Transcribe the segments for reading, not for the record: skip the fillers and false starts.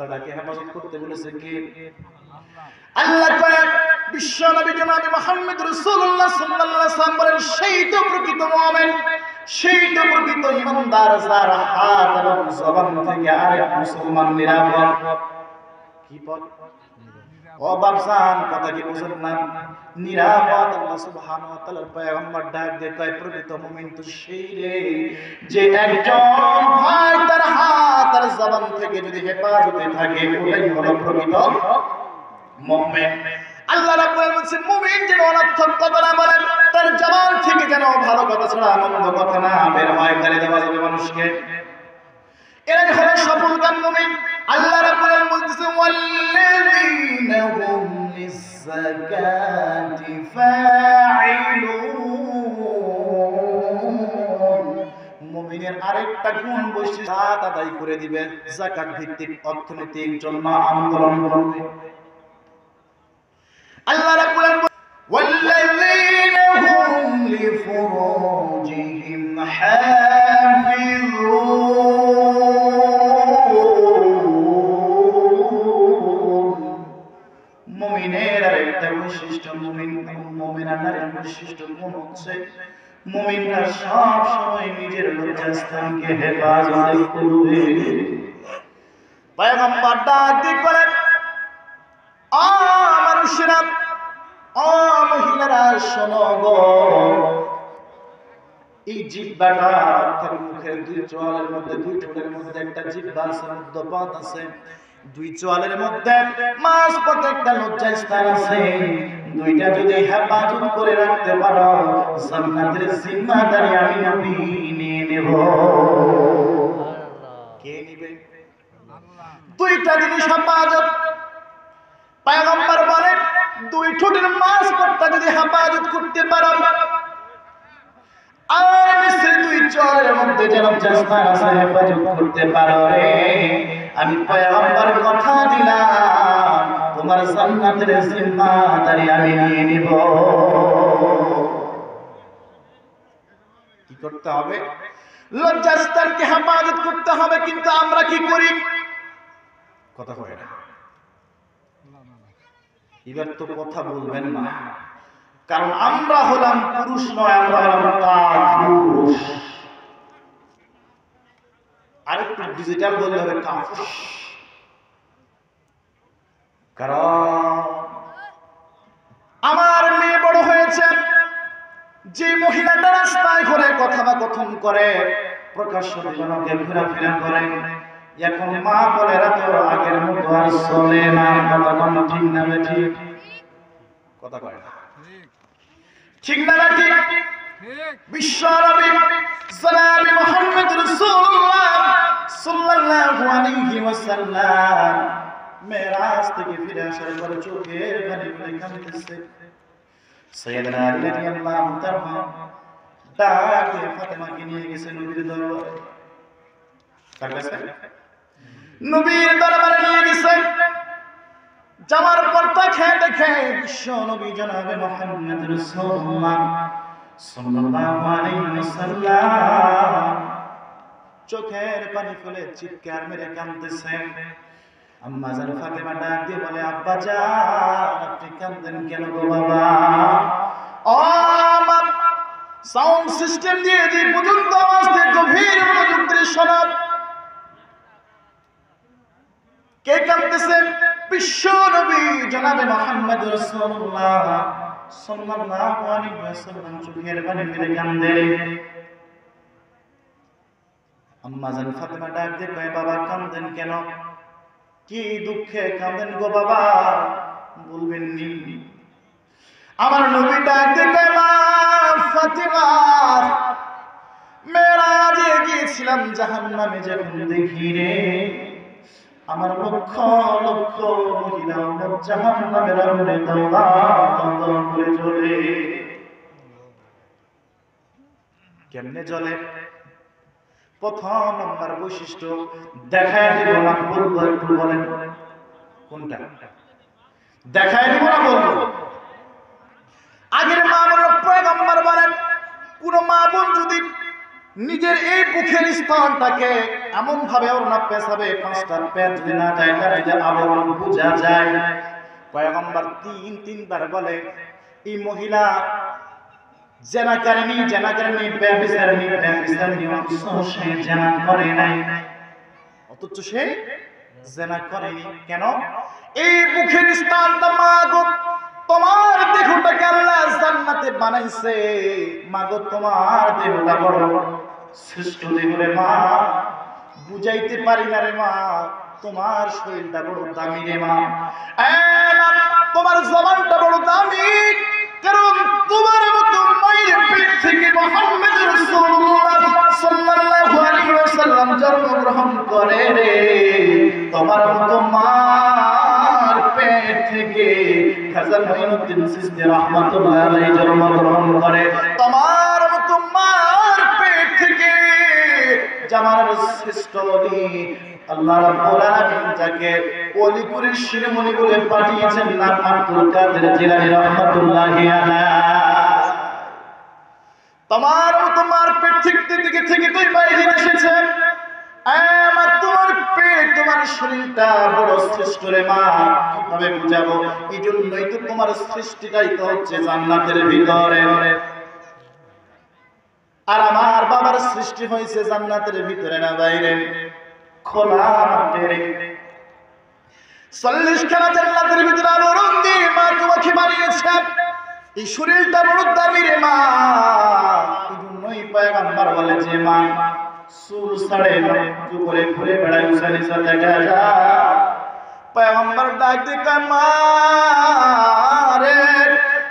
সন্তানটাকে হেফাজত করতে বলেছে কে? আল্লাহ কয় বিশ্ব নবী জনাবে মুহাম্মদ রাসূলুল্লাহ সাল্লাল্লাহু আলাইহি ওয়াসাল্লাম বলেন সেই তো প্রকৃত মুমিন, সেই তো প্রকৃত ইমানদার যার হাত এবং জবান থেকে আরেক মুসলমান নিরাপদ। কি পথ? ও বাপজান কথা কি বুঝেন না? নিরাপদ। আল্লাহ সুবহানাহু ওয়া তাআলার পয়গম্বর ডাক দিয়ে কয় প্রকৃত মুমিন তো সেই রে যে একজন ভাই তার হাত আর জবান থেকে যদি হেফাজতে থাকে ওটাই হলো প্রকৃত মুমিন। আল্লাহ রাব্বুল আলামিন বলেন মুমিন যেন অনর্থক কথা না বলে, তার জবান থেকে যেন ভালো কথা ছাড়া মন্দ কথা না বের হয়, গালি দেওয়া যাবে মানুষকে। এরা হলো সফলকাম মুমিন। আল্লাহ রাব্বুল আলামিন বলতেছেন ওয়াল্লাযীনা হুম লিয-যাকাতি ফাঈলুন। মুমিনের আরেকটা গুণ বৈশিষ্ট্য যাকাত আদায় করে দিবে, যাকাত ভিত্তিক অর্থনৈতিক জন্য আন্দোলন করবে। আল্লাহ রাব্বুল আলামিন ওয়াল্লাযীনা হুম লিফুরুজিহিম হাফিজুন। মুমিনের আরেকটা বৈশিষ্ট্য, মুমিনার নারীর বৈশিষ্ট্য গুণ হচ্ছে মুমিনরা সব সময় নিজের লজ্জাস্থানকে হেফাজত করবে। পয়গম্বর ডাক দিয়ে বলেন ও মানুষেরা, ও মহিলারা শোনো গো, এই জিহ্বাটা অর্থাৎ মুখের দুই চোয়ালের মধ্যে, দুই ঠোঁটের মধ্যে একটা জিহ্বা আছে, মধ্যপথ আছে, দুই চোয়ালের মধ্যে মাঝপথে একটা লজ্জাস্থান আছে। দুইটা যদি হেফাজত করে রাখতে পারো জান্নাতের জিম্মাদারি আমি নবী নিয়ে নেব। কে নিবে? দুইটা জিনিস হেফাজত। পয়গম্বর বলেন দুই ঠোঁটের মাঝপথটা যদি হেফাজত করতে পারো আর নিচের দুই চোয়ালের মধ্যে যেন লজ্জাস্থান আছে হেফাজত করতে পারো রে, আমি পয়গম্বর কথা দিলাম তোমার জান্নাতের জিম্মাদারি আমি নিয়ে নিব। কি করতে হবে? লজ্জাস্থানকে হেফাজত করতে হবে। কিন্তু আমরা কি করি? কথা কয় না। এবার তো কথা বলবেন না, কারণ আমরা হলাম পুরুষ নয়, আমরা হলাম কাপুরুষ। আরেকটু ডিজিটাল বললে হবে কাপুরুষ। কারণ আমার মেয়ে বড় হয়েছে, যে মহিলাটা রাস্তায় ঘুরে কথোপকথন করে, প্রকাশ্য জনকে ঘোরাফেরা করে, এখন মা বলে রাতে আগের মতো আর চলে না। কথা কোন ঠিক না ঠিক? কথা কয় না। ঠিক না ঠিক? বিশ্ব নবী জনাবে মুহাম্মদ রাসূলুল্লাহ সাল্লাল্লাহু আলাইহি ওয়াসাল্লাম মেরাজ থেকে ফিরে আসার পরে চোখের পানি ফেলে কাঁদতেছে। সাইয়েদনা আলী রাদিয়াল্লাহু তাআলা ডাকে ফাতেমাকে নিয়ে গেছে নবীর দরবারে। কার কাছে? নবীর দরবারে নিয়ে গেছে। যাওয়ার পর তাকে দেখে বিশ্ব নবী জনাবে মুহাম্মদ রাসূলুল্লাহ সাল্লাল্লাহু আলাইহি ওয়াসাল্লাম চোখের পানি ফেলে চিৎকার মেরে কাঁদতেছে। আম্মা জান ফাতেমা ডাক দিয়ে বলে আব্বা জান আপনি কাঁদছেন কেন গো বাবা? ও মা, সাউন্ড সিস্টেম দিয়ে যে পর্যন্ত আওয়াজ দিয়ে গভীর মনোযোগ দিয়ে শোনান। কে কাঁদতেছেন? বিশ্ব নবী জনাবে মুহাম্মদ রাসূলুল্লাহ সাল্লাল্লাহু আলাইহি ওয়াসাল্লাম চোখের পানি ফেলে কাঁদে। আম্মা জান ফাতেমা ডাক দিয়ে কয় বাবা কাঁদেন কেন? কি দুঃখে কাঁদেন গো বাবা? বলবেন নি? আমার নবী ডাক দিয়ে কয় মা ফাতেমা, মেরাজে গিয়েছিলাম জাহান্নামে যখন দেখি রে আমার লক্ষ লক্ষ মহিলা জাহান্নামের আগুনে দৌড়াদৌড় করে চলে। কেমনে চলে? প্রথম নাম্বার বৈশিষ্ট্য দেখায় দিব না বলবো, একটু বলেন কোনটা? দেখায় দিব না বলবো। আগের মা বোন পয়গম্বর বলেন কোন মা বোন যদি নিজের এই বুকের স্থানটাকে এমন ভাবে ওড়না পেছাবে, পাঁচটা পেট যদি না যায়, তার যদি আবরণ বোঝা যায়। পয়গম্বর তিনবার বলে এই মহিলা জেনাকারিনী, ব্যভিচারিণী, অথচ সে জেনা করে নাই, অথচ সে জেনা করেনি। কেন? এই বুকের স্থানটা মা গো, তোমার দেহটাকে আল্লাহ জান্নাতে বানাইছে। মা গো, তোমার দেহটা বড় শ্রেষ্ঠ দেহ রে মা, বুঝাইতে পারি না রে মা, তোমার শরীরটা বড় দামি রে মা। তোমার জবানটা বড় দামি, কারণ তোমার মতো মায়ের পেট থেকে মুহাম্মদ রাসূলুল্লাহ সাল্লাল্লাহু আলাইহি ওয়াসাল্লাম জন্মগ্রহণ করে রে। তোমার মতো মার পেট থেকে খাজা মুঈনুদ্দিন চিশতি রাহমাতুল্লাহ আলাইহি জন্মগ্রহণ করে। তোমার মতো মার পেট থেকে জামানের শ্রেষ্ঠ ওলি আল্লাহ রাব্বুল আলামিন যাকে ওলিপুরের শিরোমণি বলে পাঠিয়েছেন, নাম আব্দুল কাদের জিলানী রাহমাতুল্লাহি আলাইহি। তোমার পেট থেকে তুই বাইরে এসেছে। আমার তোমার পেট, তোমার শরীরটা বড় শ্রেষ্ঠ রে মা, কিভাবে বুঝাবো? এই জন্যই তো তোমার সৃষ্টিটাই তো হচ্ছে জান্নাতের ভিতরে, আর আমার বাবার সৃষ্টি হয়েছে জান্নাতের ভিতরে না বাইরে, খোলা মাঠে। 40 খানা জান্নাতের ভিতরে আবরণ দিয়ে মা তোমাকে বানিয়েছে। এই শরীরটা বড় দামি রে মা, এই জন্যই পয়গম্বর বলে যে মা চুল ছাড়ে করে ঘুরে বেড়ায়, উসানিসা দেখা যায়। পয়গম্বর ডাক দিয়ে মা রে,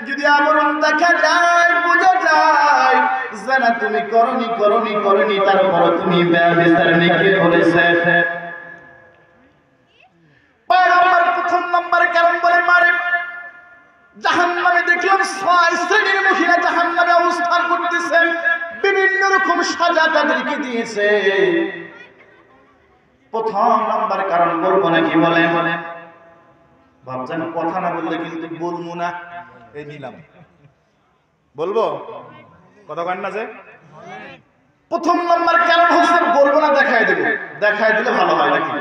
যদি আবরণ দেখা যায়, বোঝা যায় জানা তুমি করনি, তারপর তুমি ব্যভিচারিণী কে বলেছে। পয়গম্বর প্রথম নাম্বার কারণ বলে মারে, জাহান্নামে দেখলাম 6 শ্রেণীর মহিলা জাহান্নামে অবস্থান করতেছে, বিভিন্ন রকম সাজা তাদেরকে দিয়েছে। প্রথম নাম্বার কারণ বলবো নাকি বলে ভাবছেন কথা না বললে কিন্তু বলবো না, এই নিলাম বলবো কথা কন না যে। প্রথম নাম্বার কারণ হচ্ছে বলবো না, দেখায় দিলে ভালো হয় নাকি।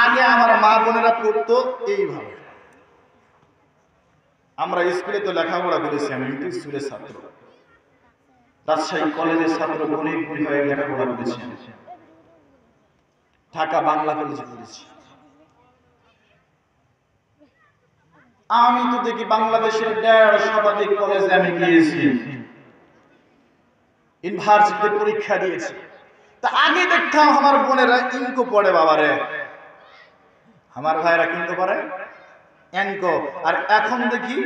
আগে আমার মা বোনেরা পড়তো এইভাবে, আমরা স্কুলে তো লেখাপড়া করেছি, আমি স্কুলের ছাত্র, রাজশাহী কলেজের ছাত্র, গণিত বিভাগে লেখাপড়া করেছি, ঢাকা বাংলা কলেজে পড়েছি। আমি তো দেখি বাংলাদেশের 1.5 শতাধিক কলেজে আমি গিয়েছি, ইউনিভার্সিটিতে পরীক্ষা দিয়েছি। তা আগে দেখতাম আমার বোনেরা ইনকো পড়ে, বাবারে আমার ভাইরা কিন্তু পড়ে এনকো, আর এখন দেখি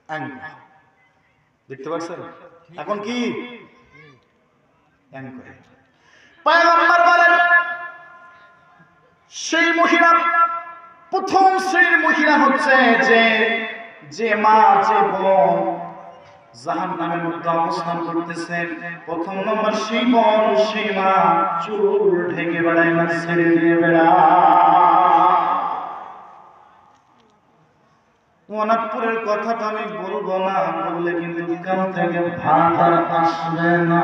এনকো। দেখতে পাচ্ছেন এখন কি এনকো। পয়গম্বর বলেন সেই মহিলা, প্রথম শ্রেণীর মহিলা হচ্ছে যে মা, যে বোন জাহান্নামের মধ্যে অবস্থান করতেছে। প্রথম নম্বর সেই বোন, সেই মা চুল ঢেকে বেড়ায় না, ছেড়ে দিয়ে বেড়ায়। ওনাপুরের কথাটা আমি বলবো না, বললে কিন্তু কান থেকে ভাত আর আসবে না।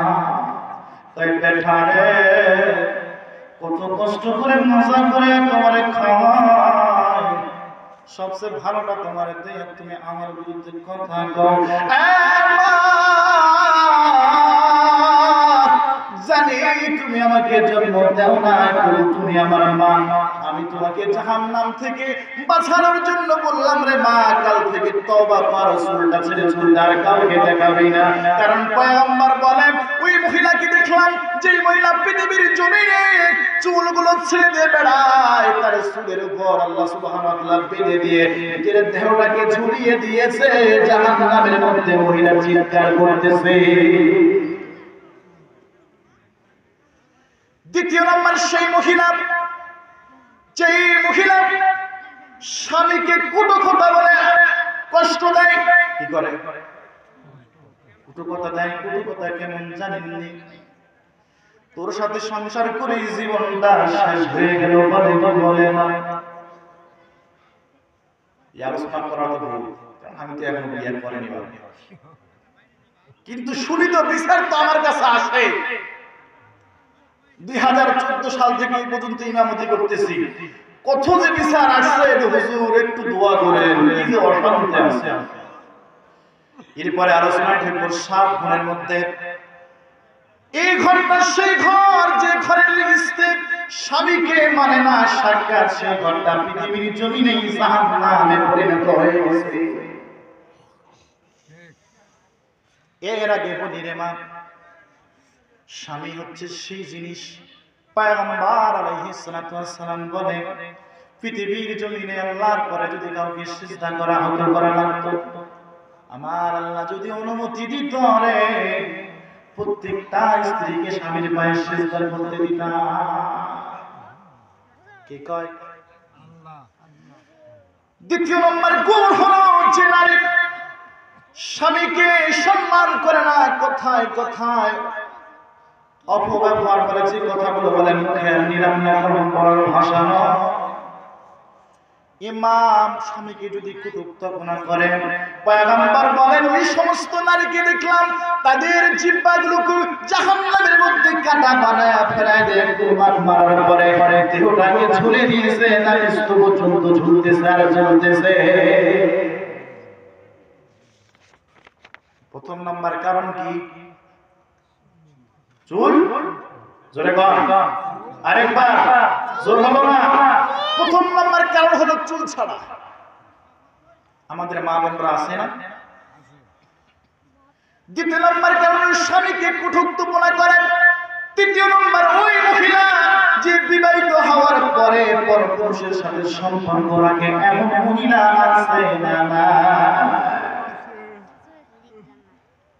তাই বেঠারে কত কষ্ট করে মজা করে তোমারে খাওয়ায়, সবচেয়ে ভালোটা তোমার দেয়, তুমি আমার বিরুদ্ধে কথা কও। জানি তুমি আমাকে জন্ম দাও না, তুমি আমার মা, আমি তোমাকে জাহান্নাম থেকে বাঁচানোর জন্য বললাম রে মা, কাল থেকে তওবা কর, চুলটা ছেড়ে চুলদার কাউকে দেখাবি না। কারণ পয়গম্বর বলেন ওই মহিলাকে দেখলাম, যে মহিলা পৃথিবীর জমিনে চুলগুলো ছেড়ে দিয়ে বেড়ায়, তার চুলের উপর আল্লাহ সুবহানাহু ওয়া তাআলা বেঁধে দিয়ে নিজের দেহটাকে ঝুলিয়ে দিয়েছে। জাহান্নামের মধ্যে মহিলা চিৎকার করতেছে। দ্বিতীয় নম্বর সেই মহিলা, যেই মহিলা স্বামীকে কুটো কথা বলে কষ্ট দেয়। কি করে? কুটো কথা দেয়। কুটো কথা কেমন জানেননি? তোর সাথে সংসার করে জীবনটা শেষ হয়ে গেল, বলে না। আলোচনা করা তো ভুল, আমি তো এখনো বিয়ে করিনি। কিন্তু শুনি তো বিচার তো আমার কাছে আসে 2014 সাল থেকে এই পর্যন্ত ইমামতি করতেছি, কত যে বিচার আসছে, হুজুর একটু দোয়া করেন, কি যে অশান্তি আছে। এরপরে আলোচনা করব 7 গুণের মধ্যে এই ঘরটা সেই ঘর যে ঘরের স্ত্রী স্বামীকে মানে না সাক্ষাৎ, সেই ঘরটা পৃথিবীর জমিনেই জাহান্নামে পরিণত হয়ে গেছে। এর আগে বলিরে মা, স্বামী হচ্ছে সেই জিনিস পয়গম্বর আলাইহিস সালাতু ওয়াস সালাম বলে পৃথিবীর জমিনে আল্লাহর পরে যদি কাউকে সিজদা করা হতো, করা লাগতো, আমার আল্লাহ যদি অনুমতি দিত রে প্রত্যেকটা স্ত্রীকে স্বামীর পায়ে সিজদা করতে দিতাম। কি কয় আল্লাহ? দ্বিতীয় নম্বর গুণ হলো যে নারী স্বামীকে সম্মান করে না, কথায় কথায় অপব্যবহার করে, যে কথাগুলো বলে মুখে নিরাময় ভাষা নয়। ইমাম স্বামীকে যদি কটুক্তি করে, পয়গম্বর বলেন ওই সমস্ত নারীকে দেখলাম তাদের জিহ্বাগুলোকে জাহান্নামের মধ্যে কাঁটা বানায়া ফেরায় দেয়, কুরবান মারার পরে দেহটাকে ঝুলে দিয়েছে, তার স্তূপ পর্যন্ত ঝুলতেছে আর জ্বলতেছে। প্রথম নাম্বার কারণ কি? চুল। জোরে কর, আরেকবার জোর হলো না। প্রথম নাম্বার কারণ হলো চুল ছাড়া। আমাদের মা বোনরা আছে না? দ্বিতীয় নাম্বার কারণ স্বামীকে কটুক্তি করে। তৃতীয় নাম্বার ওই মহিলা যে বিবাহিত হওয়ার পরে পরপুরুষের সাথে সম্পর্ক রাখে, এমন মহিলা আছে না?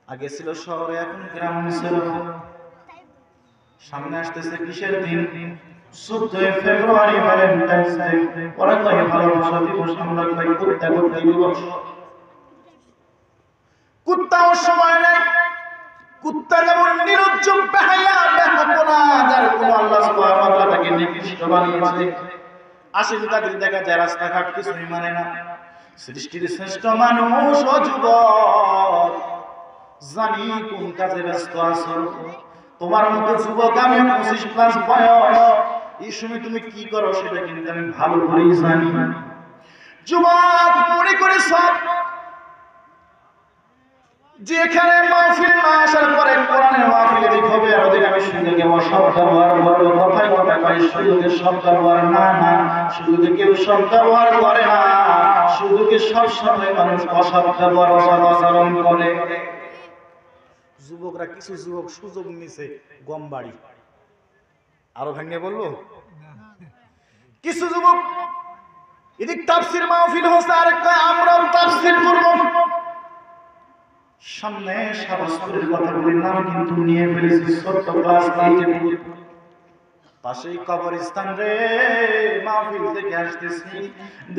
আগে ছিল শহরে, এখন গ্রাম অঞ্চলে। সামনে আসতেছে কিসের দিন? 14 ফেব্রুয়ারি, ভ্যালেন্টাইন্স ডে। ওরা কয় ভালোবাসা দিবস, আমরা কই কুত্তা কুত্তি দিবস। কুত্তাও সময় নেই। কুত্তা যেমন নিরুজ্জব বেহায়া বেহাপনা, যার কোনো আল্লাহ সুবহানাহু ওয়া তাআলা তাকে নিকৃষ্ট বানিয়েছে। আসল তাদের দেখা যায় রাস্তাঘাট কিছুই মানে না। সৃষ্টির শ্রেষ্ঠ মানুষ ও যুবক, জানি কোন কাজে ব্যস্ত আছো। তোমার মতো যুবক আমি 25+ বয়স, এই সময় তুমি কি করো সেটা কিন্তু আমি ভালো করেই জানি। যুবক মনে করে সব যেখানে মাহফিল না আসার পরে কোরআনের মাহফিলে দেখবে আর ওদের আমি সুযোগে শব্দ ব্যবহার বড় কথায় কথা কয়, সুযোগে শব্দ ব্যবহার না, সুযোগে কেউ শব্দ ব্যবহার করে না, সুযোগে সব সময় মানুষ অশব্দ ব্যবহার আচরণ করে। যুবকরা কিছু যুবক সুযোগ নিছে গম বাড়ি, আরো ভেঙে বলবো, কিছু যুবক এদিক তাফসীর মাহফিল হচ্ছে, আরেক কয় আমরাও তাফসীর করব। সামনে শাবাসপুরের কথা বললাম, কিন্তু নিয়ে ফেলেছি ছোট্ট ক্লাস 8 এ। পাশেই কবরস্থান রে, মাহফিল থেকে আসতেছি,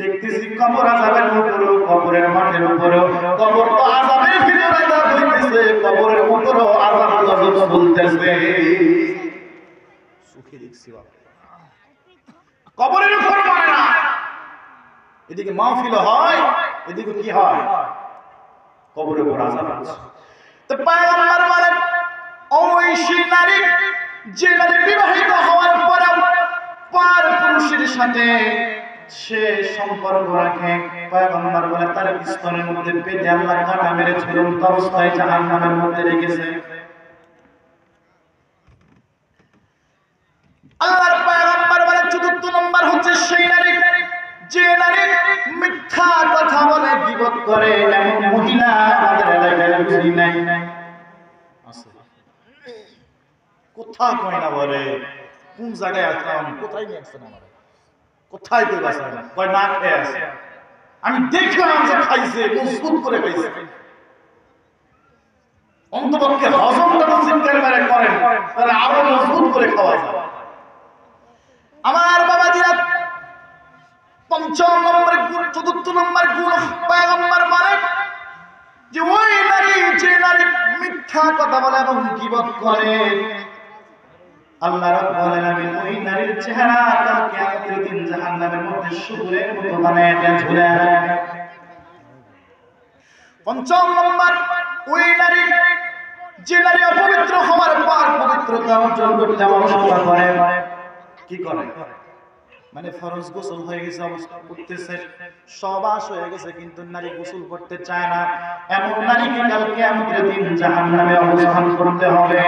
দেখতেছি কবর আযাবের উপরেও, কবরের মাঠের উপরেও, কবর তো আযাবের ভিতরে আযাব হইতেছে, কবরের উপরেও আযাব গজব চলতেছে। সুখে দেখছি বাবা, কবরের উপর মানে না, এদিকে মাহফিল হয়, এদিকে কি হয়? কবরের উপর আযাব আছে। তো পয়গম্বর বলেন ওই সেই নারী যে নারী বিবাহিত হওয়ার পরেও পার পুরুষের সাথে সে সম্পর্ক রাখে, পয়গম্বর বলে তার স্তনের মধ্যে পেটে আল্লাহ কাঁটা মেরে ঝুলন্ত অবস্থায় জাহান্নামের মধ্যে রেখেছে। আল্লাহর পয়গম্বর বলে চতুর্থ নম্বর হচ্ছে সেই নারী যে নারী মিথ্যা কথা বলে, গীবত করে, এমন মহিলা আমাদের এলাকায় বুঝি নাই। কোথায় কয় না বলে, কোন জায়গায় আসলাম, কোথায় নিয়ে আসছেন আমার, কোথায় কই বাসায় না কয় না খেয়ে আছে। আমি দেখলাম যে খাইছে, মজবুত করে খাইছে, অন্তপক্ষে হজমটা তো চিন্তার করে করেন, তাহলে আরো মজবুত করে খাওয়া যায়। আমার বাবাজিরা, পঞ্চম নম্বর গুণ, চতুর্থ নম্বর গুণ পয়গম্বর মানে যে ওই নারী যে নারী মিথ্যা কথা বলে এবং গীবত করে, আল্লাহ রাব্বুল আলামিন ওই নারীর চেহারা কাল কিয়ামতের দিন জাহান্নামের মধ্যে শুকুরের মতো বানায় দেন, ঝুলে রাখবে। পঞ্চম নম্বর ওই নারী যে নারী অপবিত্র হওয়ার পর পবিত্রতা অর্জন করতে অবসর করে কি করে? মানে ফরজ গোসল হয়ে গেছে, অবস্থা করতেছে, সবাস হয়ে গেছে, কিন্তু নারী গোসল করতে চায় না। এমন নারীকে কাল কিয়ামতের দিন জাহান্নামে অবস্থান করতে হবে।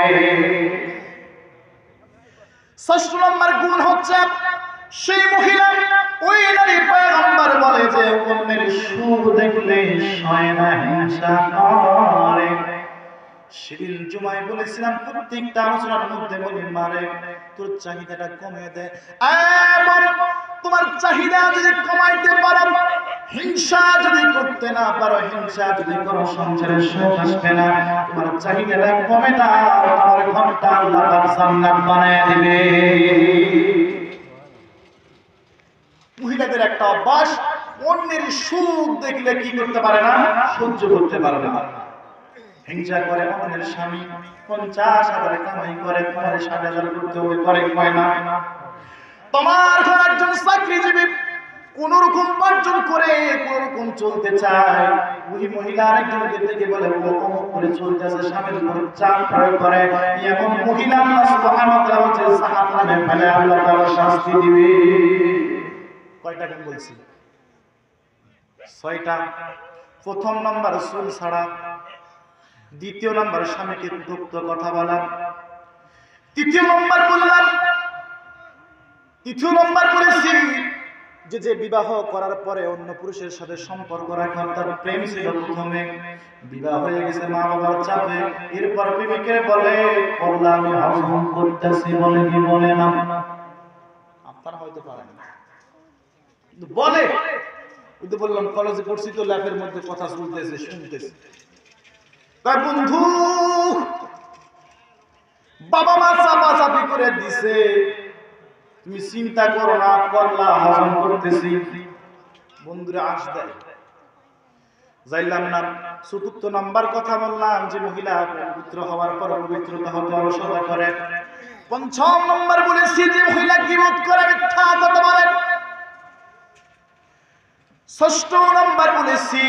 ৬ষ্ঠ নম্বর গুণ হচ্ছে সেই মহিলা, ওই নারী পয়গম্বর বলে যে অন্যের সুখ দেখলে সয় না, হিংসা করে। সেদিন জুমায় বলেছিলাম, প্রত্যেকটা আলোচনার মধ্যে বলি, মারে তোর চাহিদাটা কমে দে, এবং তোমার চাহিদা যদি কমাইতে পারো, হিংসা যদি করতে না পারো, হিংসা যদি করো, সংসারে সুখ আসবে না। তোমার চাহিদাটা কমে দাও, তোমার ঘরটা আল্লাহ পাক জান্নাত বানায় দিবে। মহিলাদের একটা অভ্যাস, অন্যের সুখ দেখলে কি করতে পারে না? সহ্য করতে পারে না, হিংসা করে। অন্যের স্বামী 50,000 কামাই করে, তোমার 60,000 করতে হবে, করে কয় না? তোমার ঘর একজন চাকরিজীবী কোন রকম উপার্জন করে কোন রকম চলতে চায়, ওই মহিলা আরেকজনকে দেখে বলে ও অমুক করে চলতেছে, স্বামীর উপর চাপ প্রয়োগ করে। এমন মহিলা আল্লাহ সুবহানাহু ওয়া তাআলা বলেন জাহান্নামে ফেলে আল্লাহ তাআলা শাস্তি দিবে। কয়টা গুণ বলছি? 6টা। প্রথম নাম্বার চুল ছাড়া, দ্বিতীয় নাম্বার স্বামীকে কটূক্ত কথা বলা, তৃতীয় নাম্বার বলেছি যে বিবাহ করার পরে অন্য পুরুষের সাথে সম্পর্ক রাখা, তার প্রেম ছিল প্রথমে, বিবাহ হয়ে গেছে মা বাবার চাপে, এরপর প্রেমিকের বলে করলা আমি হজম করতেছি, বলে কি বলে না? আপনারা হয়তো পারেন না, কিন্তু বলে। ওই তো বললাম কলেজে পড়ছি তো, ল্যাবের মধ্যে কথা শুনতেছে, তাই বন্ধু বাবা মা চাপা চাপি করে দিছে, তুমি চিন্তা করো না, করলা হজম করতেছি। বন্ধুরা আস দেয়, যাইলাম না। ৪র্থ নাম্বার কথা বললাম যে মহিলা পবিত্র হওয়ার পর পবিত্রতা হতে অলসতা করে। ৫ম নাম্বার বলেছি যে মহিলা গীবত করে, মিথ্যা কথা বলে। ৬ষ্ঠ নাম্বার বলেছি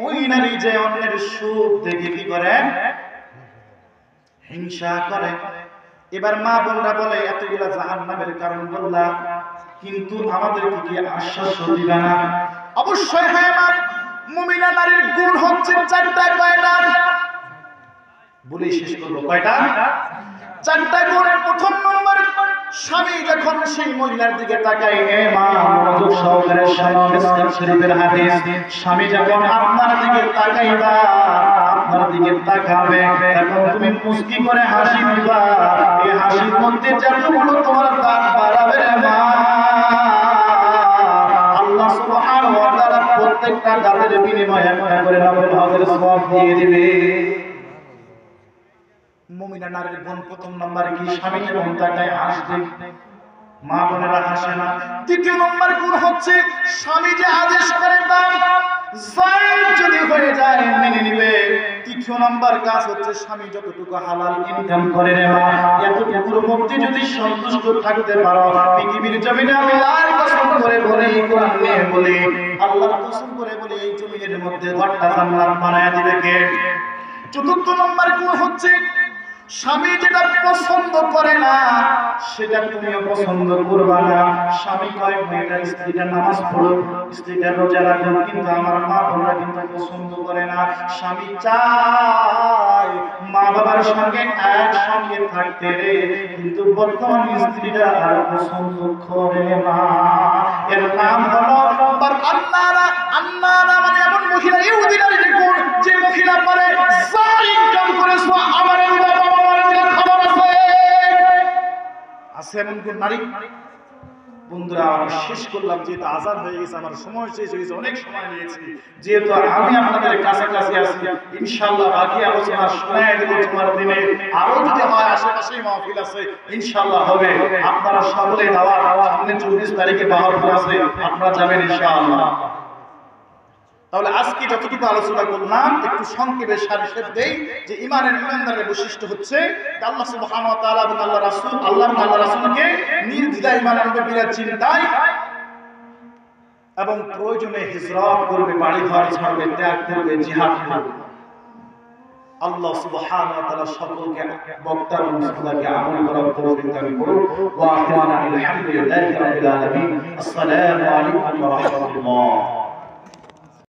ওই নারী যে অন্যের সুখ দেখে কি করে? হিংসা করে। এবার মা বোনরা বলে এতগুলা জাহান্নামের কারণ বললাম, কিন্তু আমাদেরকে কি আশ্বাস দিবে না? অবশ্যই হ্যাঁ মা। মুমিনা নারীর গুণ হচ্ছে 4টা। কয়টা বলি শেষ করব? কয়টা? 4টা গুণ। প্রথম নম্বর, স্বামী যখন সেই মহিলার দিকে তাকায়, এ মা মনোযোগ সহকারে শোনো মিসকাত শরীফের হাদিস, স্বামী যখন আপনার দিকে তাকাইবা, আপনার দিকে তাকাবে, তখন তুমি মুস্কি করে হাসি দিবা। এই হাসির মধ্যে যতগুলো তোমার দাঁত বাড়াবে রে মা, আল্লাহ সুবহানাহু ওয়া তাআলা প্রত্যেকটা দাঁতের বিনিময়ে একটা করে নফল হজের সওয়াব দিয়ে দিবে। মুমিনা নারীর গুণ প্রথম নাম্বার কি? স্বামী যখন তাকায় হাসবে, মা বোনেরা হাসে না। দ্বিতীয় নাম্বার গুণ হচ্ছে স্বামী যে আদেশ করে তার যদি হয়ে যায় মেনে নিবে। তৃতীয় নাম্বার কাজ হচ্ছে স্বামী যতটুকু হালাল ইনকাম করে রে মা, এতটুকুর মধ্যে যদি সন্তুষ্ট থাকতে পারো, পৃথিবীর জমিনে আল্লাহর কসম করে বলি, কোরআন নিয়ে বলি, আল্লাহর কসম করে বলি, এই জমিনের মধ্যে ঘরটা জান্নাত বানায় দিবে কে? চতুর্থ নাম্বার গুণ হচ্ছে স্বামী যেটা পছন্দ করে না সেটা তুমিও পছন্দ করবা না। স্বামী কয় মেয়েটা স্ত্রীটা নামাজ পড়ো, স্ত্রীটা রোজা রাখো, কিন্তু আমার মা বোনরা কিন্তু পছন্দ করে না। স্বামী চায় মা বাবার সঙ্গে একসঙ্গে থাকতে রে, কিন্তু বর্তমান স্ত্রীরা আর পছন্দ করে না। এর নাম হলো আন্নারা, মানে এমন মহিলা, ইহুদি নারীর গুণ, যে মহিলা বলে যা ইনকাম করেছো আমার আছে এমন কোন নারী? বন্ধুরা শেষ করলাম, যেহেতু আজান হয়ে গেছে, আমার সময় শেষ হয়ে গেছে, অনেক সময় নিয়েছি। যেহেতু আমি আপনাদের কাছাকাছি আছি, ইনশাআল্লাহ বাকি আলোচনা শোনায় দেব তোমার দিনে। আরো যদি হয় আশেপাশেই মাহফিল আছে, ইনশাআল্লাহ হবে। আপনারা সকলে দাওয়াত, সামনে 24 তারিখে বাহারপুর আছে, আপনারা যাবেন ইনশাআল্লাহ। তাহলে আজকে যতটুকু আলোচনা করলাম একটু সংক্ষেপে সারসেপ দেই, যে ইমানদারের বৈশিষ্ট্য হচ্ছে আল্লাহ সুবহানাহু ওয়া তাআলা এবং আল্লাহ রাসূলকে নির্দ্বিধায় ঈমান আনবে, বিনা চিন্তায়, এবং প্রয়োজনে হিজরত করবে, বাড়ি ঘর ছাড়বে, ত্যাগ করবে, জিহাদ করবে। আল্লাহ সুবহানাহু ওয়া তাআলা সকলকে বক্তা এবং শ্রোতাকে আমল করার তৌফিক দান করুন। ওয়া আখিরানা আলহামদুলিল্লাহি রাব্বিল আলামিন। আসসালামু আলাইকুম ওয়া রাহমাতুল্লাহ।